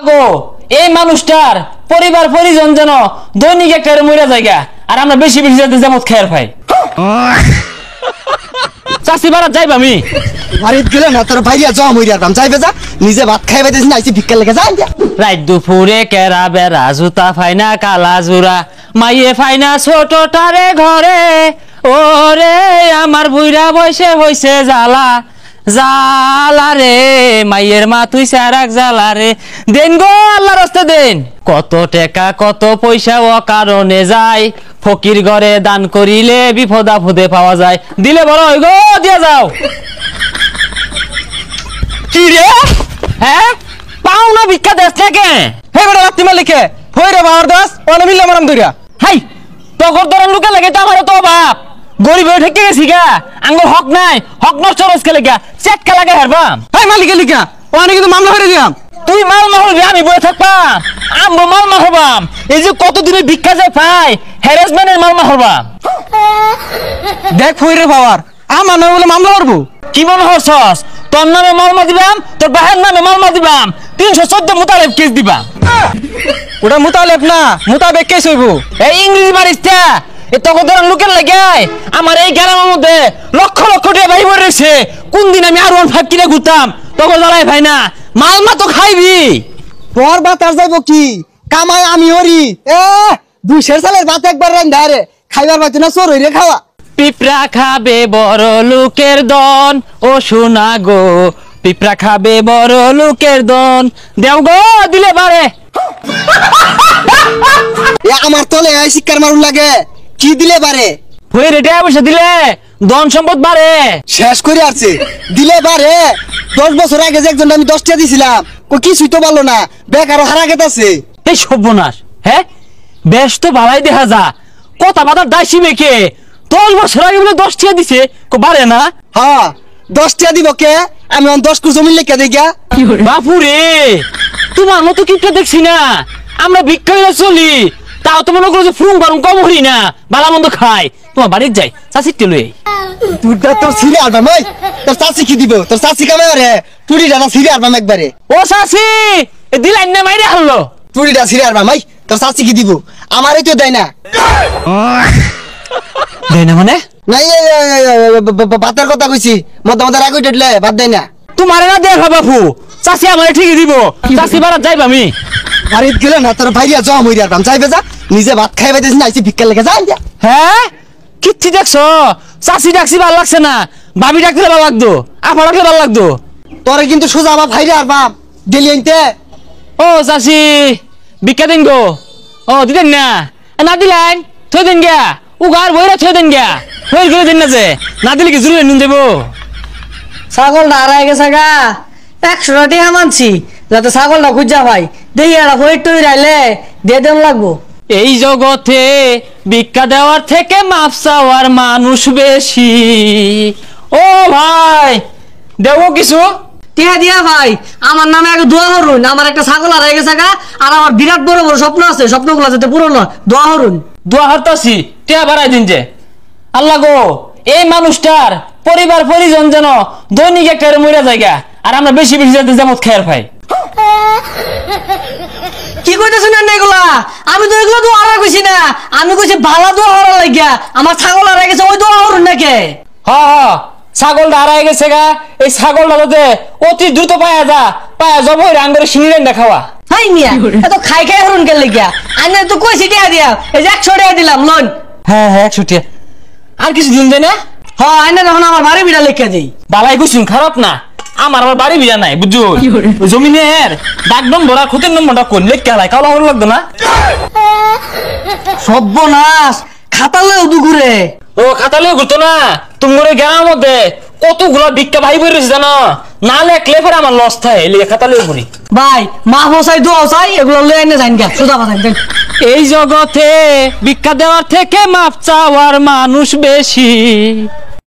গো এই মানুষটার পরিবার পরিজন যেন দৈনিক একটা মইরা জায়গা আর আমরা বেশি বেশি যাতে যেমন খেয়ার পাই। চাষি বাড়া যাইব আমি বাড়িতে গেলে না তোর ভাইয়া জমা মইরা দাম যাইবে যা নিজে ভাত খাইবে দিস না আইছি ভিক্ষা লেগে যাই রাত দুপুরে কেরা বেড়া জুতা ফাইনা কালা জুরা মাইয়ে ফাইনা ছোটটারে ঘরে ওরে আমার বুইরা বয়সে হইছে জ্বালা জালা রে মাইয়ের মা তুই সারাক জালা রে দেন গো আল্লাহর রাস্তা দেন কত টাকা কত পয়সা ও কারণে যায় ফকির ঘরে দান করিলে বিপদ আপদে পাওয়া যায় দিলে বড় হই গো দিয়া যাও কি রে হ্যাঁ পাও না ভিক্ষা দেশ থেকে হে বেটা রাত্রি মালিকে হই রে বাবার দাস ওনে মিলে মারাম দইরা হাই তগর দরন লুকে লাগে তো আমার তো বাপ গরিব হয়ে ঠেকে গেছি গা আঙ্গুর হক নাই হক নষ্ট রসকে লেগা চেটকা লাগে হারবাম হাই মালিকে লিখা ওনে কিন্তু মামলা করে দিয়াম তুই মাল মাহলবি আমি বয়ে থাকবাম আমবো মাল মাহবাম এই যে কতদিনে ভিক্ষা যায় পাই হ্যারাসমেন্টের মাল মাহবাম দেখ হই রে বাবার আমার নামে বলে মামলা করবো কি মনে হচ্ছস তোর নামে মালমা দিবাম তোর বাহের নামে মালমা দিবাম 314 মোতালেব কেস দিবাম ওটা মুতালেব না মুতাবেক কেস হইব এই ইংরেজি বারিস্তা এ তখন ধরেন লোকের লাগে আমার এই গ্রামের মধ্যে লক্ষ লক্ষ টাকা ভাই মরে রয়েছে কোন দিন আমি আর 15 কিনে ঘুরতাম তখন জ্বালাই ভাই না মালমা তো খাইবি তোর ভাত আর যাইব কি কামাই আমি হরি এ 200 সালের ভাত একবার রান্ধা রে খাইবার পাইতো না চোর হইরে খাওয়া পিঁপড়া খাবে বড় লোকের দন ও সোনা গো পিঁপড়া খাবে বড় লোকের দন দেও গো দিলে বারে এ আমার তলে এই শিক্ষার মারুন লাগে কি দিলে বারে হই রেটে অবশ্য দিলে ধন সম্পদ বাড়ে শেষ করে আসছে দিলে বারে 10 বছর আগে যে একজন আমি 10 টাকা দিছিলাম কো কিছুই তো বললো না বেকার হারা গেতাছে এই সর্বনাশ হ্যাঁ বেশ তো ভালাই দেখা যা কথা বাতা দাসি মেকে 10 বছর আগে বলে 10 টাকা দিছে কো বাড়ে না হ্যাঁ 10 টাকা দিব কে আমি 10 কুড়ি জমি লেখা দেই গা বাপুরে তোমার মতো কিপটা দেখছি না আমরা ভিক্ষা চলি তাও তো মনে করো যে ফ্রুং বারুং কম হরি না ভালো মন্দ খাই তোমার বাড়িতে যাই চাষি টেলুই তুইটা তোর সিরে আলবাম ওই তোর চাচি কি দিব তোর চাচি কামে রে টুড়িটা না সিরে আলবাম একবারে ও চাষি দিলাইন না মাইরে হারলো টুড়িটা সিরে আলবাম ওই তোর চাচি কি দিব আমারই তো দেয় না দেয় না মানে নাই ভাতের কথা কইছি মধ্যে মধ্যে রাগ উঠলে ভাত দেয় না তোমারে না দেখা বাপু চাষি আমারে ঠিকই দিব চাষি বাড়া যাইব আমি বাড়িতে গেলে না তোর ভাইয়া জমা মইরা দাম যাইবে যা নিজে ভাত খাইবে দিস না আইছি ভিক্ষা লেগে যাই হ্যাঁ কিচ্ছি দেখছো চাষি ডাকছি ভালো লাগছে না ভাবি ডাকলে ভালো লাগতো আপা ডাকলে ভালো লাগতো তোরে কিন্তু সোজা আমার ভাইরে আর বাপ ডেলি আনতে ও চাষি ভিক্ষা দেন গো ও দিতেন না দিলেন থই দেন গিয়া উগার বইরা থই দেন গিয়া হয়ে গেলে দেন না যে না দিলে কি জরুরি নুন দেবো ছাগলটা হারাই গেছে গা 100 টাকা মানছি যাতে ছাগলটা খুঁজা ভাই দেখি একটা হই টই রাইলে দিয়ে দেন লাগবো এই জগতে ভিক্ষা দেওয়ার থেকে মাপ চাওয়ার মানুষ বেশি ও ভাই দেব কিছু টিয়া দিয়া ভাই আমার নামে আগে দোয়া হরুন আমার একটা ছাগল হারাই গেছে গা আর আমার বিরাট বড় বড় স্বপ্ন আছে স্বপ্নগুলো যাতে পূরণ হয় দোয়া হরুন দোয়া হরতাছি টিয়া বাড়াই দিন যে আল্লাহ গো এই মানুষটার পরিবার পরিজন যেন দৈনিক একটা মইরা জায়গা আর আমরা বেশি বেশি যাতে যেমন খেয়ার পাই কি কইতেছেন না এগুলা আমি তো এগুলো দোয়া হারা কইছি না আমি কইছি ভালো দোয়া হরা লাগিয়া আমার ছাগল হারাই গেছে ওই দোয়া হরুন নাকি হ ছাগলটা হারাই গেছে গা এই ছাগলটা যাতে অতি দ্রুত পায়া যাব ওই রাঙ্গরে সিনিরেন দেখাওয়া হাই মিয়া এত খাই খাই হরুন কে লাগিয়া আমি তো কইছি টিয়া দিয়া এই যে 100 টাকা দিলাম লোন হ্যাঁ 100 টাকা আর কিছু দিন দেয় না হ্যাঁ আইনা যখন আমার বাড়ি বিড়া লেখা দিই বালাই গুছুন খারাপ না আমার বাড়ি বিয়া নাই বুঝছো জমিনের ডাক নম্বর আর খুঁটির নম্বরটা কোন লেখা লাই কালো হল লাগতো না সর্বনাশ খাতালেও দুগুরে ও খাতালেও ঘুরতো না তোমার গ্রামের মধ্যে কতগুলো ভিক্ষা ভাই বই রয়েছে জানো না লেখলে পরে আমার লস থাকে লিখে খাতালেও ঘুরি ভাই মা বসাই দোয়া চাই এগুলো লয়ে এনে যাইন গা সোজা কথা দেন এই জগতে ভিক্ষা দেওয়ার থেকে মাপ চাওয়ার মানুষ বেশি